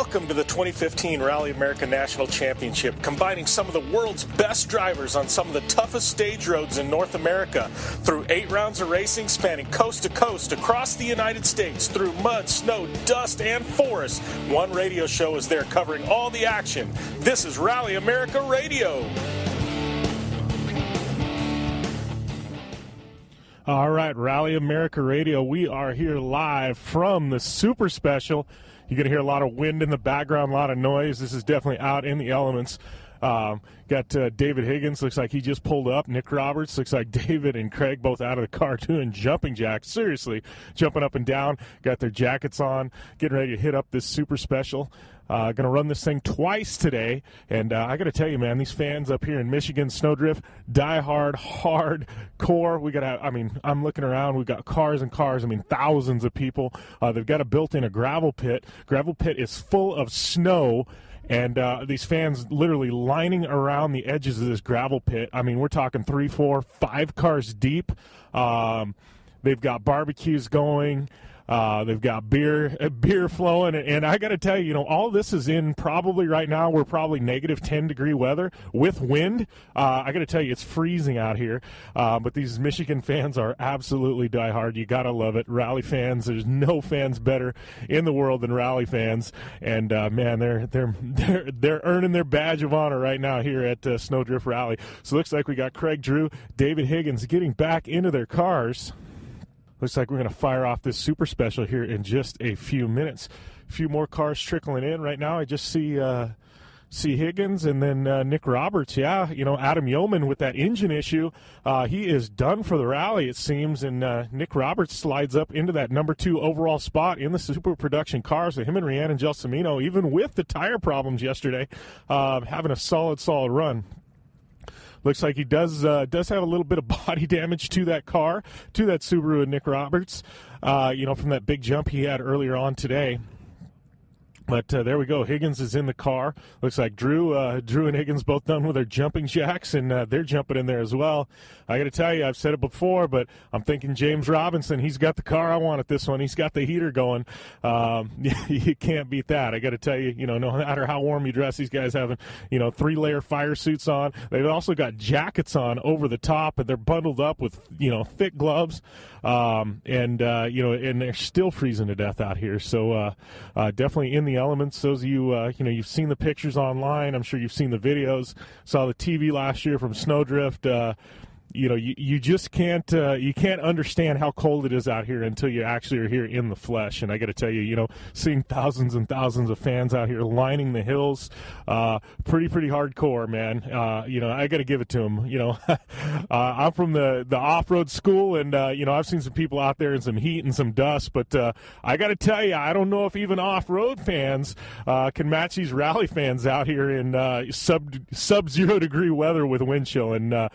Welcome to the 2015 Rally America National Championship, combining some of the world's best drivers on some of the toughest stage roads in North America. Through 8 rounds of racing spanning coast to coast across the United States, through mud, snow, dust, and forest, one radio show is there covering all the action. This is Rally America Radio. All right, Rally America Radio. We are here live from the Super Special. You're going to hear a lot of wind in the background, a lot of noise. This is definitely out in the elements. Got David Higgins, looks like he just pulled up. Nick Roberts, looks like David and Craig both out of the car doing jumping jacks. Seriously, jumping up and down. Got their jackets on, getting ready to hit up this Super Special. Going to run this thing twice today, and I got to tell you, man, these fans up here in Michigan, Snowdrift, die-hard, hardcore. We got, I'm looking around. We've got cars and cars. Thousands of people. They've got a built-in gravel pit. Gravel pit is full of snow. And these fans literally lining around the edges of this gravel pit. We're talking 3, 4, 5 cars deep. They've got barbecues going. They've got beer flowing, and I got to tell you, all this is in probably right now. We're probably negative 10-degree weather with wind. I got to tell you, it's freezing out here. But these Michigan fans are absolutely diehard. You got to love it. Rally fans. There's no fans better in the world than Rally fans. And man, they're earning their badge of honor right now here at Snowdrift Rally. So it looks like we got Craig Drew, David Higgins getting back into their cars. Looks like we're going to fire off this Super Special here in just a few minutes. A few more cars trickling in right now. I just see Higgins and then Nick Roberts. Yeah, Adam Yeoman with that engine issue. He is done for the rally, it seems, and Nick Roberts slides up into that number 2 overall spot in the Super Production cars. So him and Rhiannon Gelsomino, even with the tire problems yesterday, having a solid run. Looks like he does have a little bit of body damage to that car, to that Subaru and Nick Roberts, from that big jump he had earlier on today. But there we go. Higgins is in the car. Looks like Drew and Higgins both done with their jumping jacks, and they're jumping in there as well. I got to tell you, I've said it before, but I'm thinking James Robinson. He's got the car I want at this one. He's got the heater going. You can't beat that. I got to tell you, no matter how warm you dress, these guys have, 3-layer fire suits on. They've also got jackets on over the top, and they're bundled up with, thick gloves. And they're still freezing to death out here. So definitely in the elements. Those of you, you've seen the pictures online. I'm sure you've seen the videos. Saw the TV last year from Snowdrift. You just can't understand how cold it is out here until you actually are here in the flesh. And I got to tell you, seeing thousands and thousands of fans out here lining the hills, pretty hardcore, man. I got to give it to them. I'm from the off-road school, and I've seen some people out there in some heat and some dust, but I got to tell you, I don't know if even off-road fans can match these rally fans out here in sub-0 degree weather with wind chill, and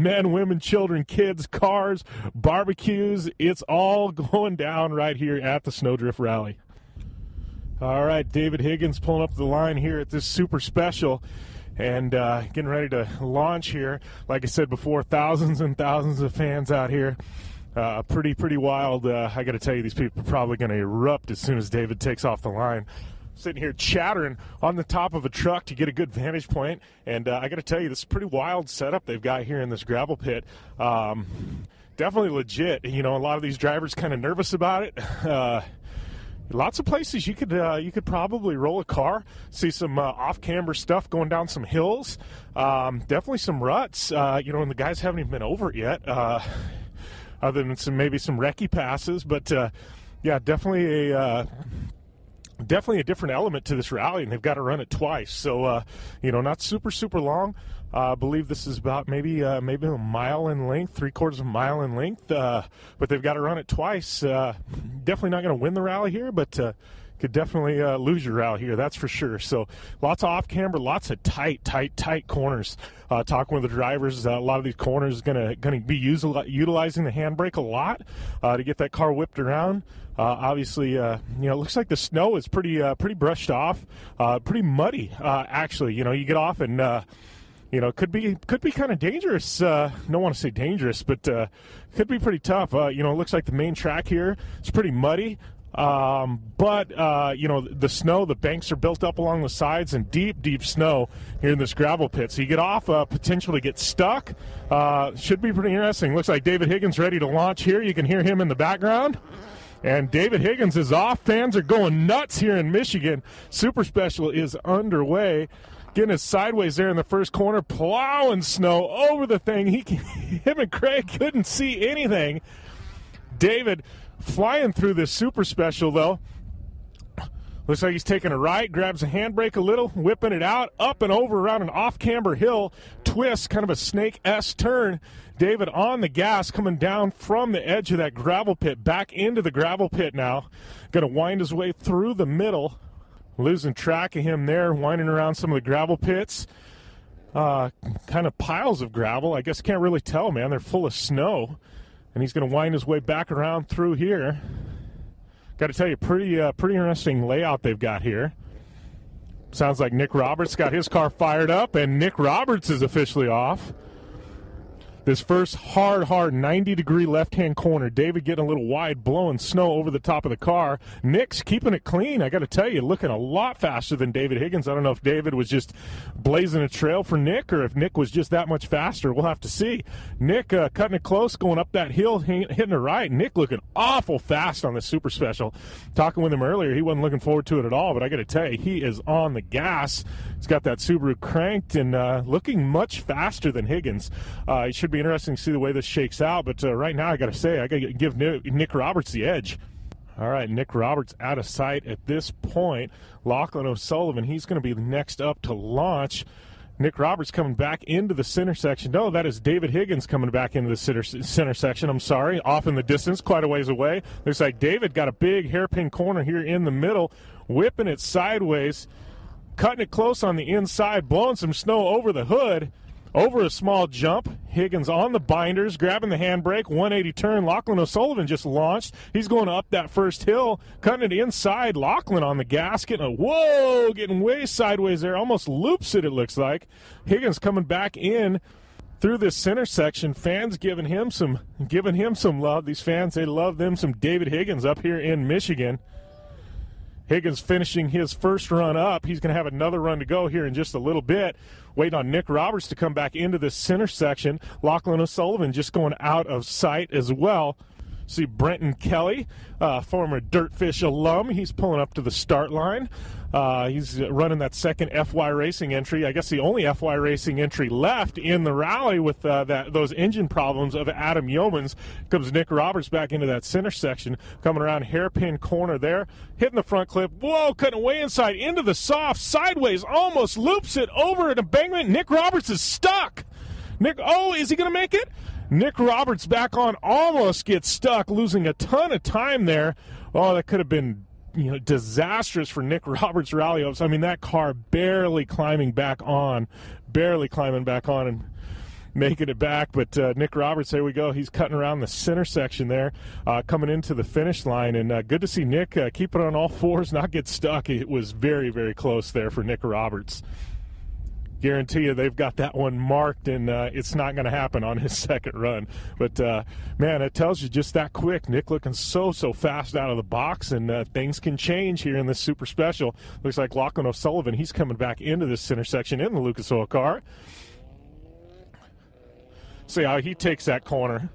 men, women, children, kids, cars, barbecues. It's all going down right here at the Snowdrift Rally. All right, David Higgins pulling up the line here at this Super Special and getting ready to launch here. Like I said before, thousands and thousands of fans out here. Pretty wild. I got to tell you, these people are probably going to erupt as soon as David takes off the line. Sitting here chattering on the top of a truck to get a good vantage point, and I got to tell you, this is a pretty wild setup they've got here in this gravel pit. Definitely legit. A lot of these drivers kind of nervous about it. Lots of places you could probably roll a car, see some off-camber stuff going down some hills. Definitely some ruts. And the guys haven't even been over it yet, other than some recce passes. But yeah, definitely a different element to this rally, and they've got to run it twice. So, not super long. I believe this is about maybe a mile in length, 3/4 of a mile in length. But they've got to run it twice. Definitely not going to win the rally here, but could definitely lose your rally here, that's for sure. So lots of off-camber, lots of tight corners. Talking with the drivers, a lot of these corners going to be utilizing the handbrake a lot to get that car whipped around. Obviously, it looks like the snow is pretty brushed off, pretty muddy. Actually, you get off and could be kind of dangerous. Don't want to say dangerous, but could be pretty tough. It looks like the main track here is pretty muddy. But the snow, the banks are built up along the sides and deep snow here in this gravel pit. So you get off, potential to get stuck. Should be pretty interesting. Looks like David Higgins ready to launch here. You can hear him in the background. And David Higgins is off. Fans are going nuts here in Michigan. Super Special is underway. Getting us sideways there in the first corner, plowing snow over the thing. Him and Craig couldn't see anything. David flying through this Super Special, though. Looks like he's taking a right, grabs a handbrake a little, whipping it out, up and over around an off-camber hill, twist, kind of a snake-esque turn. David on the gas, coming down from the edge of that gravel pit, back into the gravel pit now. Going to wind his way through the middle. Losing track of him there, winding around some of the gravel pits. Kind of piles of gravel. I guess can't really tell, man. They're full of snow. And he's going to wind his way back around through here. Got to tell you, pretty interesting layout they've got here. Sounds like Nick Roberts got his car fired up, and Nick Roberts is officially off. This first hard 90-degree left-hand corner. David getting a little wide, blowing snow over the top of the car. Nick's keeping it clean. I got to tell you, looking a lot faster than David Higgins. I don't know if David was just blazing a trail for Nick or if Nick was just that much faster. We'll have to see. Nick cutting it close, going up that hill, hitting it right. Nick looking awful fast on the Super Special. Talking with him earlier, he wasn't looking forward to it at all, but I got to tell you, he is on the gas. He's got that Subaru cranked and looking much faster than Higgins. He should be interesting to see the way this shakes out, but right now I got to give Nick Roberts the edge. All right, Nick Roberts out of sight at this point. Lachlan O'Sullivan, he's going to be next up to launch. Nick Roberts coming back into the center section. No, that is David Higgins coming back into the center section. I'm sorry, off in the distance, quite a ways away. Looks like David got a big hairpin corner here in the middle, whipping it sideways, cutting it close on the inside, blowing some snow over the hood. Over a small jump, Higgins on the binders, grabbing the handbrake, 180 turn. Lachlan O'Sullivan just launched. He's going up that first hill, cutting it inside. Lachlan on the gas, getting way sideways there. Almost loops it looks like. Higgins coming back in through this center section. Fans giving him some love. These fans, they love them some David Higgins up here in Michigan. Higgins finishing his first run up. He's going to have another run to go here in just a little bit. Waiting on Nick Roberts to come back into this center section. Lachlan O'Sullivan just going out of sight as well. See Brenton Kelly, former Dirtfish alum. He's pulling up to the start line. He's running that second FY Racing entry. I guess the only FY Racing entry left in the rally with those engine problems of Adam Yeomans. Comes Nick Roberts back into that center section, coming around hairpin corner there, hitting the front clip. Whoa, cutting way inside into the soft, sideways, almost loops it over an embankment. Nick Roberts is stuck. Is he going to make it? Nick Roberts back on, almost gets stuck, losing a ton of time there. Oh, that could have been disastrous for Nick Roberts' rally hopes. I mean, that car barely climbing back on and making it back. But Nick Roberts, there we go. He's cutting around the center section there, coming into the finish line. And good to see Nick keep it on all fours, not get stuck. It was very, very close there for Nick Roberts. Guarantee you they've got that one marked, and it's not going to happen on his second run. But, man, it tells you just that quick. Nick looking so fast out of the box, and things can change here in this Super Special. Looks like Lachlan O'Sullivan, he's coming back into this center section in the Lucas Oil car. See how he takes that corner.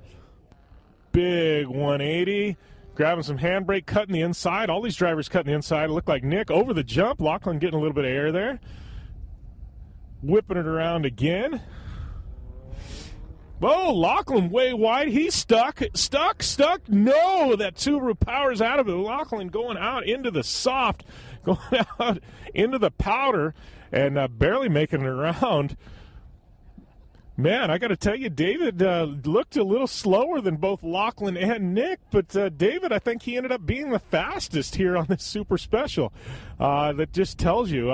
Big 180. Grabbing some handbrake, cutting the inside. All these drivers cutting the inside. Look like Nick over the jump. Lachlan getting a little bit of air there. Whipping it around again. Oh, Lachlan way wide. He's stuck. No, that Subaru powers out of it. Lachlan going out into the soft, going out into the powder, and barely making it around. Man, I got to tell you, David looked a little slower than both Lachlan and Nick, but David, I think he ended up being the fastest here on this Super Special. That just tells you,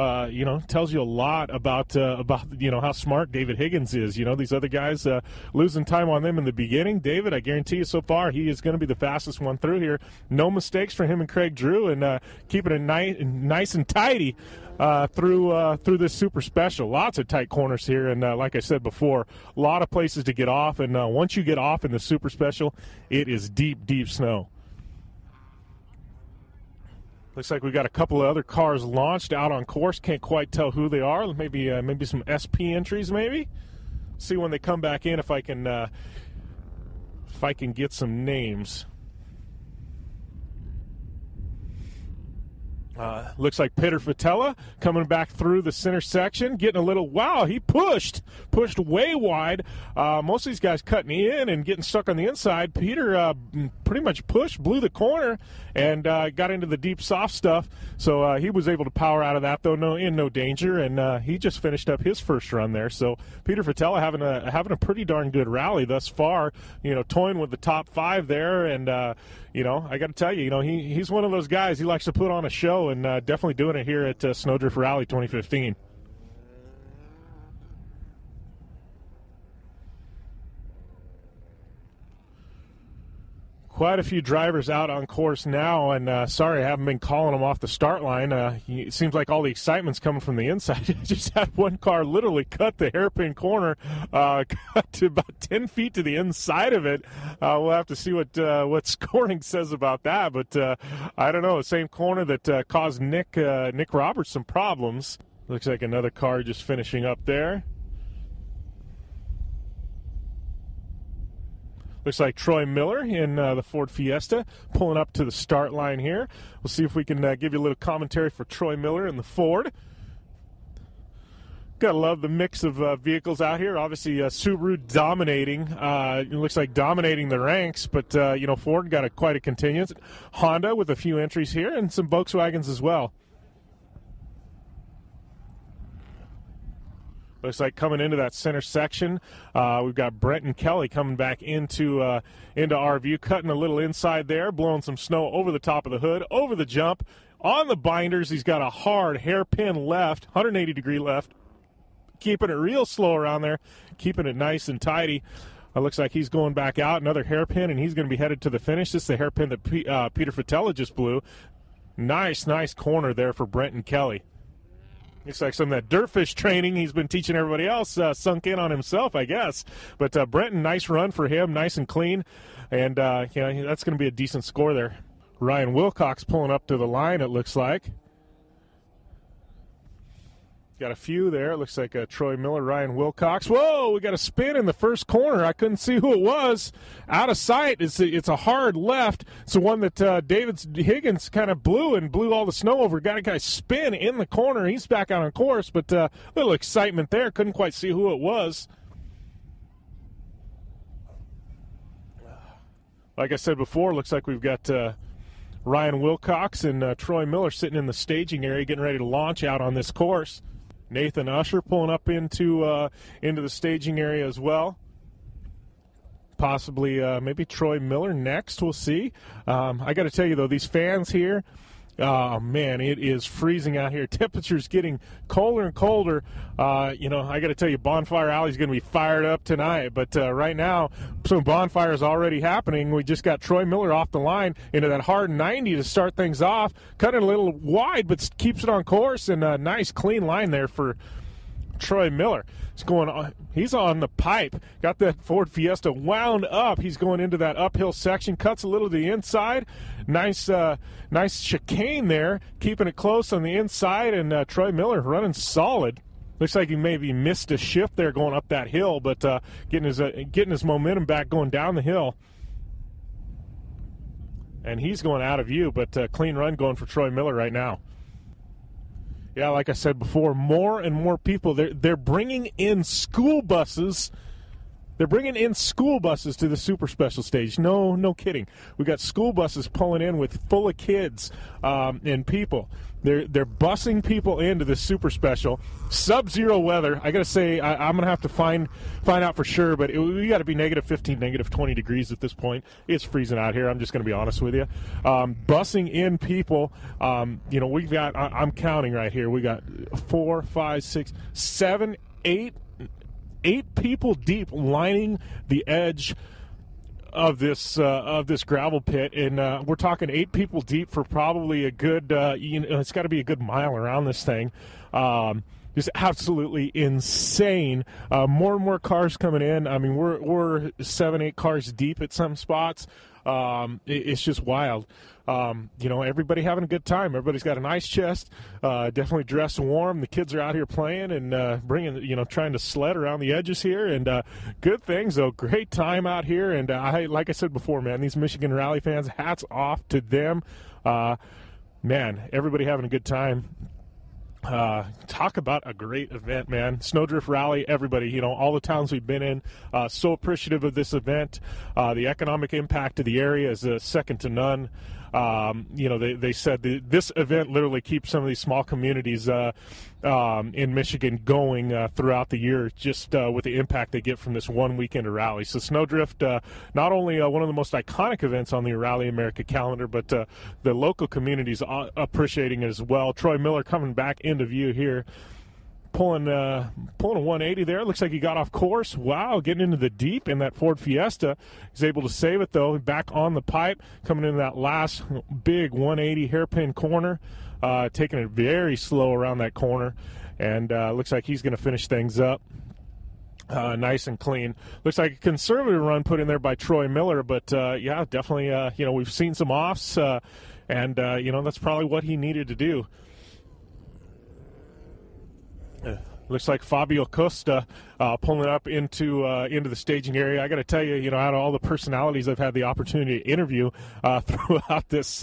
tells you a lot about how smart David Higgins is. These other guys losing time on them in the beginning. David, I guarantee you, so far he is going to be the fastest one through here. No mistakes for him and Craig Drew, and keeping it nice and tidy through this Super Special. Lots of tight corners here, and like I said before, a lot of places to get off, and once you get off in the Super Special, it is deep snow. Looks like we've got a couple of other cars launched out on course. Can't quite tell who they are. Maybe some SP entries, maybe. See when they come back in if I can get some names. Looks like Peter Fatella coming back through the center section, getting a little, wow, he pushed way wide. Most of these guys cutting in and getting stuck on the inside. Peter pretty much blew the corner, and got into the deep soft stuff. So he was able to power out of that, though, no danger, and he just finished up his first run there. So Peter Fatella having a pretty darn good rally thus far, toying with the top 5 there, and I got to tell you, he's one of those guys. He likes to put on a show, and definitely doing it here at Snowdrift Rally 2015. Quite a few drivers out on course now, and sorry I haven't been calling them off the start line. It seems like all the excitement's coming from the inside. I just had one car literally cut the hairpin corner, cut to about 10 feet to the inside of it. We'll have to see what scoring says about that, but I don't know. The same corner that caused Nick Roberts some problems. Looks like another car just finishing up there. Looks like Troy Miller in the Ford Fiesta pulling up to the start line here. We'll see if we can give you a little commentary for Troy Miller in the Ford. Gotta love the mix of vehicles out here. Obviously, Subaru dominating. It looks like dominating the ranks, but Ford got quite a contingent. Honda with a few entries here, and some Volkswagens as well. Looks like coming into that center section, we've got Brenton Kelly coming back into our view, cutting a little inside there, blowing some snow over the top of the hood, over the jump. On the binders, he's got a hard hairpin left, 180-degree left, keeping it real slow around there, keeping it nice and tidy. Looks like he's going back out, another hairpin, and he's going to be headed to the finish. This is the hairpin that Peter Fatella just blew. Nice corner there for Brenton Kelly. Looks like some of that dirtfish training he's been teaching everybody else sunk in on himself, I guess. But Brenton, nice run for him, nice and clean. And, that's going to be a decent score there. Ryan Wilcox pulling up to the line, it looks like. Got a few there. It looks like Troy Miller, Ryan Wilcox. Whoa, we got a spin in the first corner. I couldn't see who it was. Out of sight. It's a hard left. It's the one that David Higgins kind of blew all the snow over. Got a guy spin in the corner. He's back out on course, but a little excitement there. Couldn't quite see who it was. Like I said before, looks like we've got Ryan Wilcox and Troy Miller sitting in the staging area getting ready to launch out on this course. Nathan Usher pulling up into the staging area as well. Possibly maybe Troy Miller next. We'll see. I got to tell you, though, these fans here, oh, man, it is freezing out here. Temperature's getting colder and colder. I got to tell you, Bonfire Alley's going to be fired up tonight. But right now, some bonfires already happening. We just got Troy Miller off the line into that hard 90 to start things off. Cutting a little wide, but keeps it on course. And a nice, clean line there for Troy Miller. He's on the pipe. Got that Ford Fiesta wound up. He's going into that uphill section. Cuts a little to the inside. Nice chicane there. Keeping it close on the inside. And Troy Miller running solid. Looks like he maybe missed a shift there going up that hill, but getting his momentum back going down the hill. And he's going out of view, but clean run going for Troy Miller right now. Yeah, like I said before, more and more people, they're bringing in school buses. They're bringing in school buses to the Super Special stage. No kidding. We got school buses pulling in full of kids and people. They're busing people into the Super Special. Sub-zero weather. I got to say, I'm going to have to find out for sure, but we got to be negative 15, negative 20 degrees at this point. It's freezing out here. I'm just going to be honest with you. Busing in people. We've got, I'm counting right here. We got 4, 5, 6, 7, 8 people deep lining the edge of this gravel pit, and we're talking 8 people deep for probably a good it's got to be a good mile around this thing. Just absolutely insane. More and more cars coming in. I mean, we're 7, 8 cars deep at some spots. It's just wild. everybody having a good time. Everybody's got an ice chest, definitely dressed warm. The kids are out here playing and trying to sled around the edges here, and good things, though. Great time out here, and like I said before, man, these Michigan Rally fans, hats off to them. Man, everybody having a good time. Talk about a great event, man. Snowdrift Rally, everybody, all the towns we've been in, so appreciative of this event. The economic impact of the area is second to none. They said this event literally keeps some of these small communities in Michigan going throughout the year, just with the impact they get from this one weekend of rally. So Snowdrift, not only one of the most iconic events on the Rally America calendar, but the local communities appreciating it as well. Troy Miller coming back into view here. Pulling a 180 there. Looks like he got off course. Wow, getting into the deep in that Ford Fiesta. He's able to save it, though. Back on the pipe, coming into that last big 180 hairpin corner. Taking it very slow around that corner. And looks like he's going to finish things up. Nice and clean. Looks like a conservative run put in there by Troy Miller. But, yeah, definitely, we've seen some offs. And that's probably what he needed to do. Looks like Fabio Costa pulling up into the staging area. I got to tell you, out of all the personalities I've had the opportunity to interview throughout this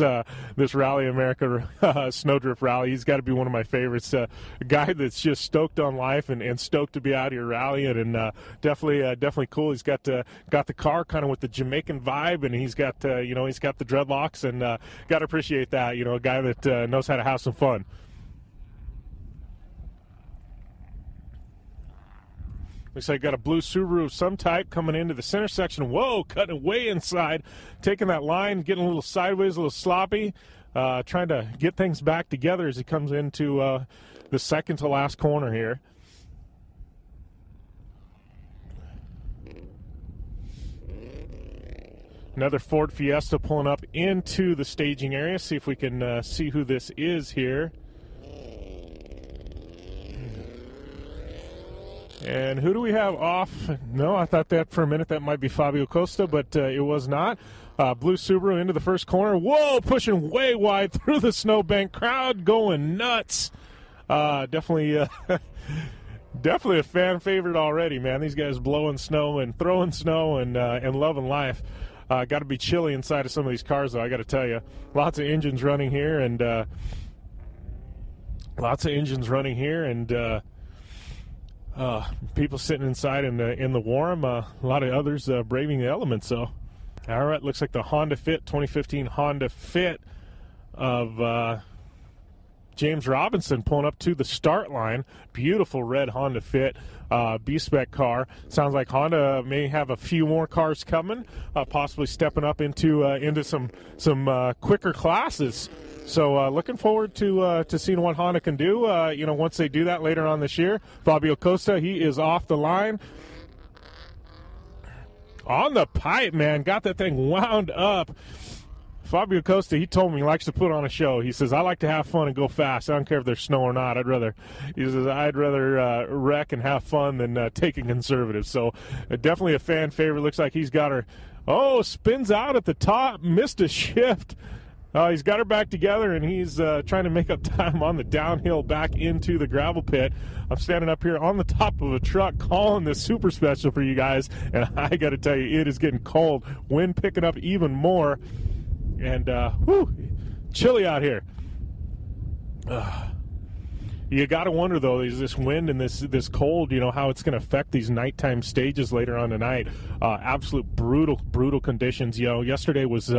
Rally America Snowdrift Rally, he's got to be one of my favorites. A guy that's just stoked on life and stoked to be out here rallying, and definitely cool. He's got the car kind of with the Jamaican vibe, and he's got he's got the dreadlocks, and got to appreciate that. A guy that knows how to have some fun. Looks like got a blue Subaru of some type coming into the center section. Whoa, cutting way inside, taking that line, getting a little sideways, a little sloppy, trying to get things back together as he comes into the second to last corner here. Another Ford Fiesta pulling up into the staging area. See if we can see who this is here. And who do we have off? No, I thought that for a minute that might be Fabio Costa, but it was not. Blue Subaru into the first corner. Whoa, pushing way wide through the snowbank. Crowd going nuts. Definitely a fan favorite already, man. These guys blowing snow and throwing snow and loving life. Got to be chilly inside of some of these cars, though, I got to tell you. Lots of engines running here, and people sitting inside in the warm. A lot of others braving the elements. So, all right, looks like the Honda Fit 2015 Honda Fit of James Robinson pulling up to the start line. Beautiful red Honda Fit, B-spec car. Sounds like Honda may have a few more cars coming, possibly stepping up into some quicker classes. So looking forward to seeing what Honda can do, once they do that later on this year. Fabio Costa, he is off the line. On the pipe, man. Got that thing wound up. Fabio Costa, he told me he likes to put on a show. He says, I like to have fun and go fast. I don't care if there's snow or not. I'd rather wreck and have fun than take it conservative. So definitely a fan favorite. Looks like he's got her. Oh, spins out at the top. Missed a shift. He's got her back together, and he's trying to make up time on the downhill back into the gravel pit. I'm standing up here on the top of a truck calling this super special for you guys, and I got to tell you, it is getting cold. Wind picking up even more, and chilly out here. You got to wonder, though, is this wind and this cold, how it's going to affect these nighttime stages later on tonight. Absolute brutal conditions. Yesterday was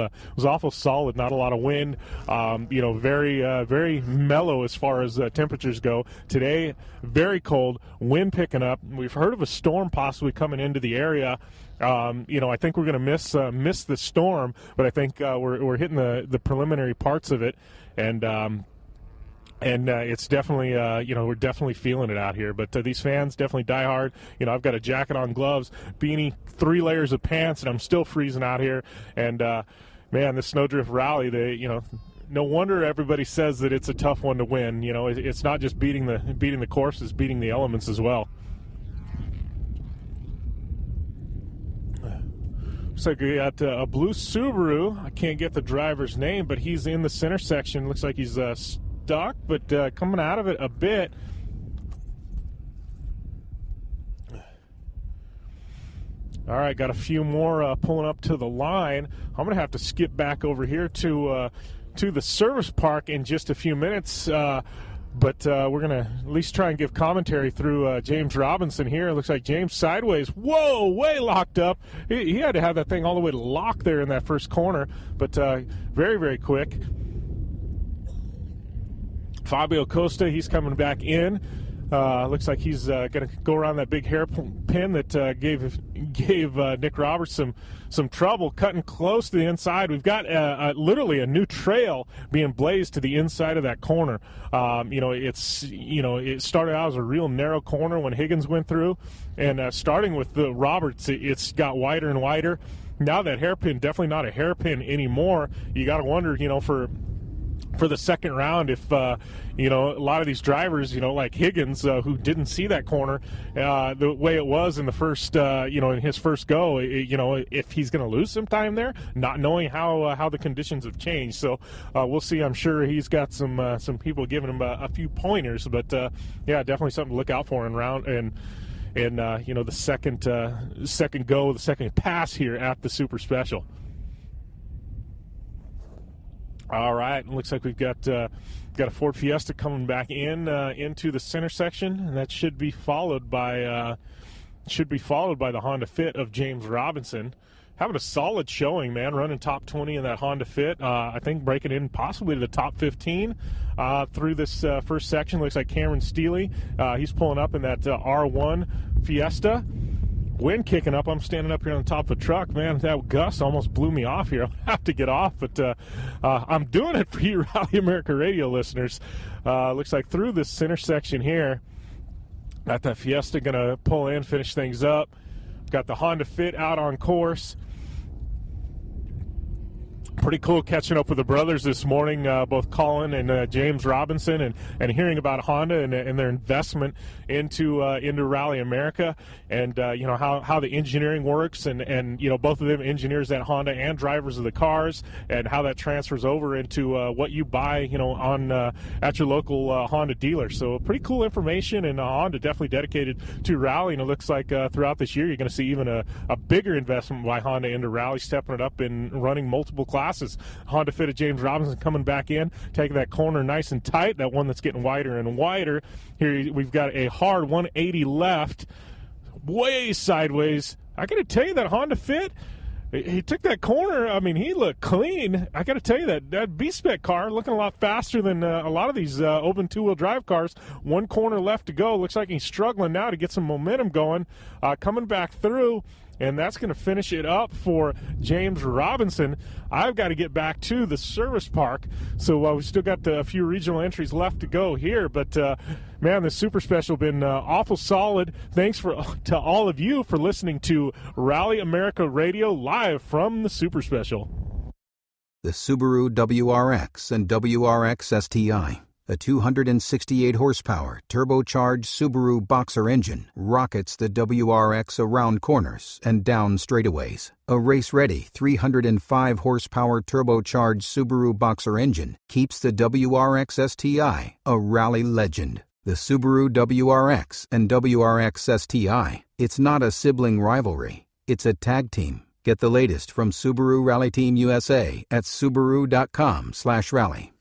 awful solid, not a lot of wind. Very mellow as far as temperatures go. Today, very cold, wind picking up. We've heard of a storm possibly coming into the area. I think we're going to miss the storm, but I think we're hitting the preliminary parts of it, and it's definitely, we're definitely feeling it out here. But these fans definitely die hard. I've got a jacket on, gloves, beanie, 3 layers of pants, and I'm still freezing out here. And, man, the Snowdrift Rally, no wonder everybody says that it's a tough one to win. It's not just beating the course, it's beating the elements as well. Looks like we got a blue Subaru. I can't get the driver's name, but he's in the center section. Looks like he's stuck, but coming out of it a bit. All right, got a few more pulling up to the line. I'm going to have to skip back over here to the service park in just a few minutes. But we're going to at least try and give commentary through James Robinson here. It looks like James sideways. Whoa, way locked up. He had to have that thing all the way to lock there in that first corner. But very, very quick. Fabio Costa, he's coming back in. Looks like he's going to go around that big hairpin that gave Nick Roberts some trouble, cutting close to the inside. We've got literally a new trail being blazed to the inside of that corner. It started out as a real narrow corner when Higgins went through, and starting with the Roberts, it's got wider and wider. Now that hairpin, definitely not a hairpin anymore. You got to wonder, for the second round, if a lot of these drivers, like Higgins, who didn't see that corner the way it was in the first, in his first go, if he's going to lose some time there, not knowing how the conditions have changed. So we'll see. I'm sure he's got some people giving him a few pointers, but definitely something to look out for in round and the second pass here at the Super Special. All right, looks like we've got a Ford Fiesta coming back into the center section, and that should be followed by the Honda Fit of James Robinson. Having a solid showing, man, running top 20 in that Honda Fit. I think breaking in possibly to the top 15 through this first section. Looks like Cameron Steele, he's pulling up in that R1 Fiesta. Wind kicking up. I'm standing up here on top of a truck. Man, that gust almost blew me off here. I'll have to get off, but I'm doing it for you Rally America Radio listeners. Looks like through this center section here, got that Fiesta going to pull in, finish things up. Got the Honda Fit out on course. Pretty cool catching up with the brothers this morning, both Colin and James Robinson, and hearing about Honda and their investment into Rally America, and how the engineering works, and both of them engineers at Honda and drivers of the cars, and how that transfers over into what you buy on at your local Honda dealer. So pretty cool information, and Honda definitely dedicated to Rally, and it looks like throughout this year you're going to see even a bigger investment by Honda into Rally, stepping it up and running multiple classes. Honda Fit of James Robinson coming back in, taking that corner nice and tight, that one that's getting wider and wider. Here we've got a hard 180 left, way sideways. I got to tell you, that Honda Fit, he took that corner. I mean, he looked clean. I got to tell you, that B-Spec car looking a lot faster than a lot of these open two-wheel drive cars. One corner left to go. Looks like he's struggling now to get some momentum going. Coming back through, and that's going to finish it up for James Robinson. I've got to get back to the service park, so we've still got a few regional entries left to go here. But, man, the Super Special been awful solid. Thanks to all of you for listening to Rally America Radio live from the Super Special. The Subaru WRX and WRX STI. A 268-horsepower, turbocharged Subaru Boxer engine rockets the WRX around corners and down straightaways. A race-ready 305-horsepower turbocharged Subaru Boxer engine keeps the WRX STI a rally legend. The Subaru WRX and WRX STI. It's not a sibling rivalry. It's a tag team. Get the latest from Subaru Rally Team USA at Subaru.com/rally.